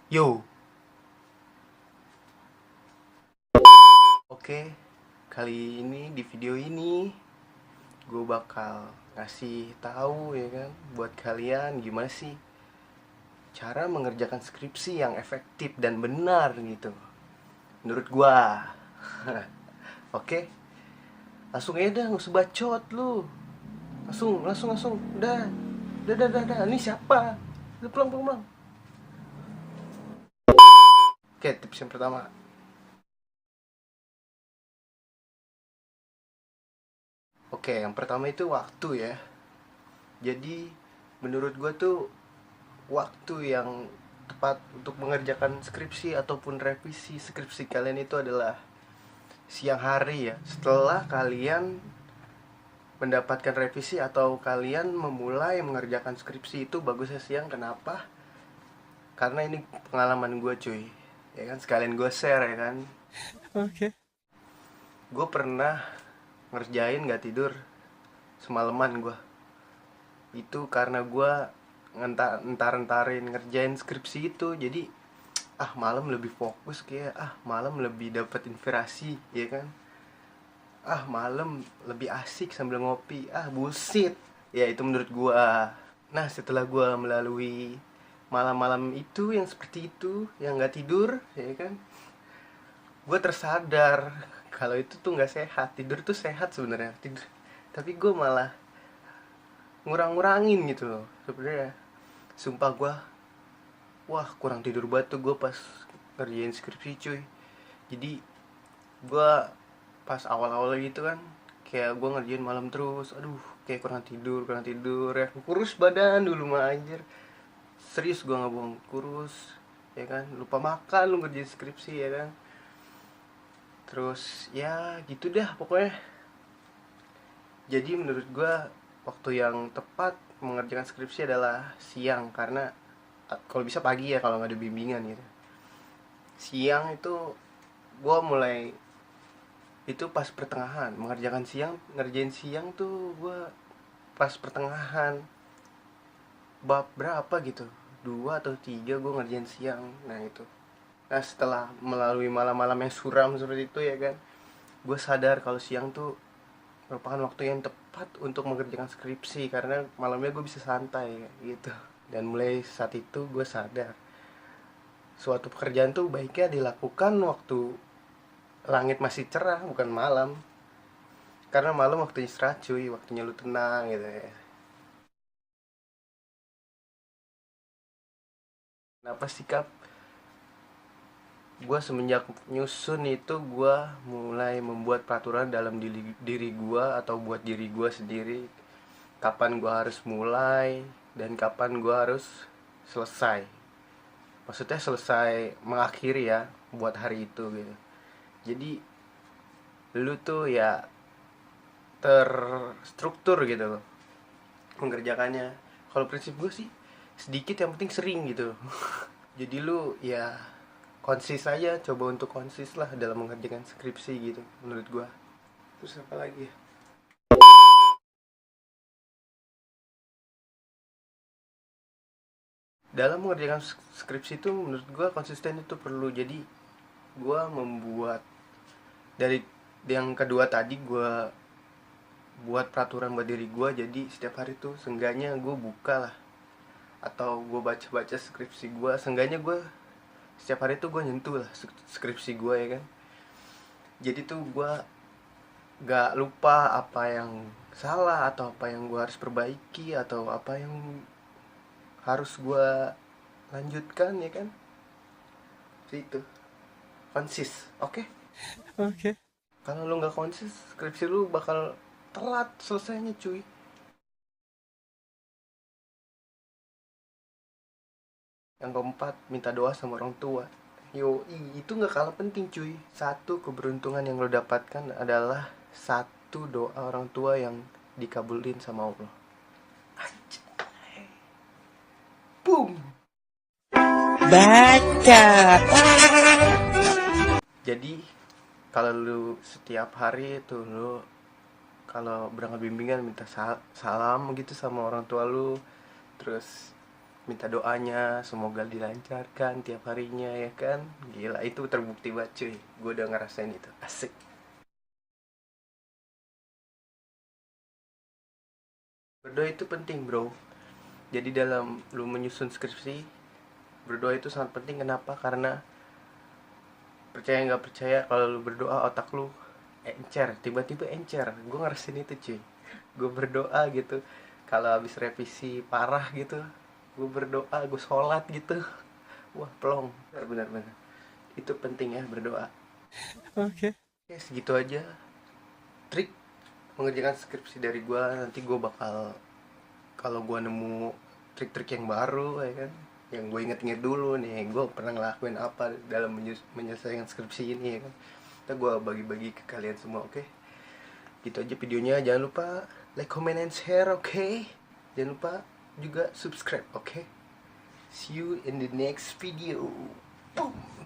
Yo, oke. Kali ini di video ini gue bakal ngasih tahu ya kan buat kalian gimana sih cara mengerjakan skripsi yang efektif dan benar gitu. Menurut gua. Oke, langsung aja dah, nggak usah bacot lu. Langsung. Udah. Ini siapa? Udah pulang. Oke, tips yang pertama. Oke, yang pertama itu waktu ya. Jadi menurut gua tuh waktu yang tepat untuk mengerjakan skripsi ataupun revisi skripsi kalian itu adalah siang hari ya. Setelah kalian mendapatkan revisi atau kalian memulai mengerjakan skripsi itu bagusnya siang. Kenapa? Karena ini pengalaman gue cuy. Ya kan sekalian gue share ya kan. Oke. Gue pernah ngerjain gak tidur semalaman gue. Itu karena gue ngentar-entarin ngerjain skripsi itu. Jadi malam lebih fokus, kayak malam lebih dapat inspirasi ya kan. Malam lebih asik sambil ngopi. Bullshit. Ya itu menurut gua. Nah setelah gua melalui malam-malam itu yang seperti itu, yang nggak tidur ya kan, gua tersadar kalau itu tuh nggak sehat. Tidur tuh sehat sebenarnya, tidur, tapi gua malah ngurang-ngurangin gitu loh sebenarnya. Sumpah gua, wah kurang tidur banget tuh gua pas ngerjain skripsi cuy. Jadi gue pas awal-awal gitu kan, kayak gue ngerjain malam terus, aduh kayak kurang tidur ya, kurus badan dulu mah anjir. Serius gue nggak bohong, kurus ya kan, lupa makan lu ngerjain skripsi ya kan. Terus ya gitu dah pokoknya. Jadi menurut gue waktu yang tepat mengerjakan skripsi adalah siang, karena kalau bisa pagi ya kalau nggak ada bimbingan gitu. Siang itu gue mulai, itu pas pertengahan mengerjakan siang, ngerjain siang tuh gue pas pertengahan bab berapa gitu, dua atau tiga gue ngerjain siang. Nah itu, nah setelah melalui malam-malam yang suram seperti itu ya kan, gue sadar kalau siang tuh merupakan waktu yang tepat untuk mengerjakan skripsi, karena malamnya gue bisa santai gitu. Dan mulai saat itu gue sadar suatu pekerjaan tuh baiknya dilakukan waktu langit masih cerah, bukan malam. Karena malam waktunya istirahat cuy, waktunya lu tenang gitu ya. Kenapa sikap gue semenjak nyusun itu, gue mulai membuat peraturan dalam diri gue, atau buat diri gue sendiri, kapan gue harus mulai dan kapan gue harus selesai. Maksudnya selesai mengakhiri ya, buat hari itu gitu. Jadi lu tuh ya terstruktur gitu loh mengerjakannya. Kalau prinsip gue sih sedikit yang penting sering gitu. Jadi lu ya konsis aja, coba untuk konsis lah dalam mengerjakan skripsi gitu menurut gua. Terus apa lagi ya? Dalam mengerjakan skripsi itu menurut gua konsisten itu perlu. Jadi gua membuat dari yang kedua tadi, gua buat peraturan buat diri gua. Jadi setiap hari tuh seenggaknya gua buka lah, atau gua baca-baca skripsi gua. Seenggaknya gua setiap hari tuh gua nyentuh lah skripsi gua ya kan. Jadi tuh gua gak lupa apa yang salah, atau apa yang gue harus perbaiki, atau apa yang harus gue lanjutkan ya kan. Itu konsis, oke. Oke. Kalau lu nggak konsis, skripsi lu bakal telat selesainya cuy. Yang keempat, minta doa sama orang tua. Yo, itu nggak kalah penting cuy. Satu keberuntungan yang lo dapatkan adalah satu doa orang tua yang dikabulin sama Allah. Boom. Baca. Jadi kalau lu setiap hari itu lu kalau berangkat bimbingan minta salam gitu sama orang tua lu. Terus minta doanya semoga dilancarkan tiap harinya ya kan. Gila, itu terbukti banget cuy, gue udah ngerasain itu, asik. Berdoa itu penting bro. Jadi dalam lu menyusun skripsi, berdoa itu sangat penting. Kenapa? Karena percaya nggak percaya, kalau lu berdoa otak lu encer, tiba-tiba encer. Gue ngerasain itu cuy. Gue berdoa gitu, kalau habis revisi parah gitu, gue berdoa, gue sholat gitu, wah plong. Benar-benar itu penting ya, berdoa. Okay. Ya segitu aja trik mengerjakan skripsi dari gue. Nanti gue bakal, kalau gue nemu trik-trik yang baru ya kan, yang gue inget-inget dulu nih, gue pernah ngelakuin apa dalam menyelesaikan skripsi ini ya kan, kita gue bagi-bagi ke kalian semua. Oke, gitu aja videonya. Jangan lupa like, comment, and share. Oke, jangan lupa juga subscribe. Oke, see you in the next video. Boom.